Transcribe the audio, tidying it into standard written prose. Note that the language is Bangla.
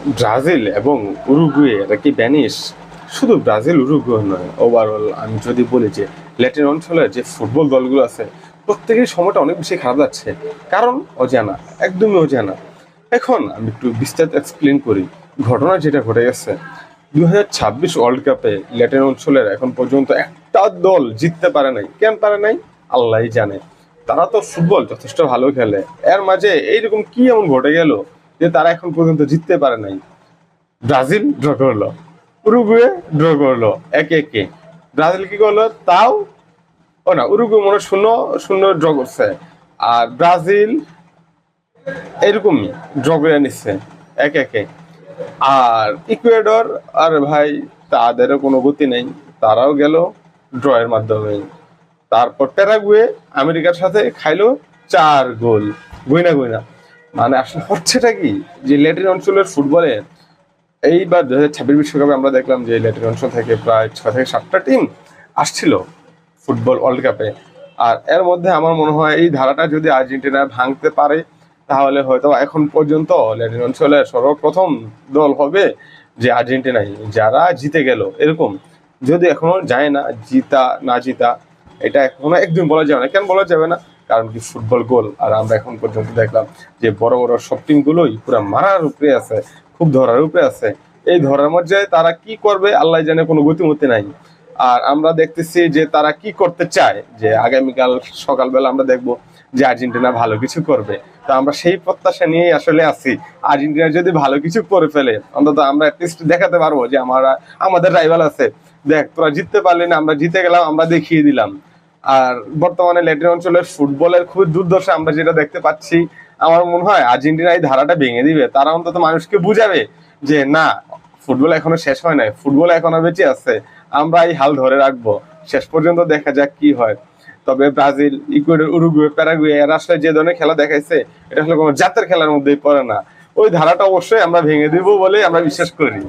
ব্রাজিল এবং উরুগুয়ে এটা কি ভ্যানিশ? শুধু ব্রাজিল উরুগুয়ে নয়, ওভারঅল আমি যদি বলি যে ল্যাটিন অঞ্চলের যে ফুটবল দলগুলো আছে প্রত্যেকের সময়টা অনেক বেশি খারাপ যাচ্ছে। কারণ অজানা, একদমই অজানা। এখন আমি একটু বিস্তারিত এক্সপ্লেন করি ঘটনা যেটা ঘটে গেছে। 2026 ওয়ার্ল্ড কাপে ল্যাটিন অঞ্চলের এখন পর্যন্ত একটা দল জিততে পারে নাই। কেন পারে নাই আল্লাহই জানে। তারা তো ফুটবল যথেষ্ট ভালো খেলে, এর মাঝে এইরকম কি এমন ঘটে গেল যে তারা এখন পর্যন্ত জিততে পারে নাই। ব্রাজিল ড্র করলো, উরুগুয়ে ড্র করলো, একে একে। ব্রাজিল কি করলো তাও, ও না, উরুগুয়ে মনে হয় 0-0 ড্র করছে। আর ব্রাজিল এরকমই ড্র করে নিচ্ছে একে একে। আর ইকুয়েডর, আর ভাই তাদেরও কোনো গতি নেই, তারাও গেল ড্রয়ের মাধ্যমে। তারপর প্যারাগুয়ে আমেরিকার সাথে খাইলো 4 গোল, গইনা গইনা। মানে আসলে হচ্ছেটা কি যে ল্যাটিন অঞ্চলের ফুটবলে এইবার 2026 বিশ্বকাপে আমরা দেখলাম যে ল্যাটিন অঞ্চল থেকে প্রায় 6 থেকে 7টা টিম আসছিল ফুটবল ওয়ার্ল্ড কাপে। আর এর মধ্যে আমার মনে হয় এই ধারাটা যদি আর্জেন্টিনা ভাঙতে পারে তাহলে হয়তো এখন পর্যন্ত ল্যাটিন অঞ্চলের সর্বপ্রথম দল হবে যে আর্জেন্টিনাই, যারা জিতে গেল এরকম। যদি এখনো যায় না, জিতা না জিতা এটা এখনো একদম বলা যাবে না। কেন বলা যাবে না? কারণ কি ফুটবল গোল। আর আমরা এখন পর্যন্ত দেখলাম যে বড় বড় সব টিমগুলোই পুরো মারার উপরে আছে, খুব ধরার উপরে আছে। এই ধরার মধ্যে তারা কি করবে আল্লাহ জানে, কোনো গতিমতি নাই। আর আমরা দেখতেছি যে তারা কি করতে চায়, যে আগামীকাল সকালবেলা আমরা দেখবো যে আর্জেন্টিনা ভালো কিছু করবে। তো আমরা সেই প্রত্যাশা নিয়েই আসলে আছি। আর্জেন্টিনা যদি ভালো কিছু করে ফেলে অন্তত আমরা অ্যাটলিস্ট দেখাতে পারবো যে আমাদের রাইভাল আছে, দেখ তোরা জিততে পারলি না, আমরা জিতে গেলাম, আমরা দেখিয়ে দিলাম। আর বর্তমানে ল্যাটিন অঞ্চলের ফুটবলের খুবই দুর্দশা আমরা যেটা দেখতে পাচ্ছি, আমার মনে হয় আর্জেন্টিনা এই ধারাটা ভেঙে দিবে। তারা অন্তত মানুষকে বুঝাবে যে না, ফুটবল এখনো শেষ হয় নাই, ফুটবল এখনো বেঁচে আছে, আমরা এই হাল ধরে রাখবো, শেষ পর্যন্ত দেখা যাক কি হয়। তবে ব্রাজিল, ইকুয়েডর, উরুগুয়ে, প্যারাগুয়ে এরা আসলে যে ধরনের খেলা দেখাইছে এটা আসলে কোনো জাতের খেলার মধ্যেই পড়ে না। ওই ধারাটা অবশ্যই আমরা ভেঙে দিব বলে আমরা বিশ্বাস করি।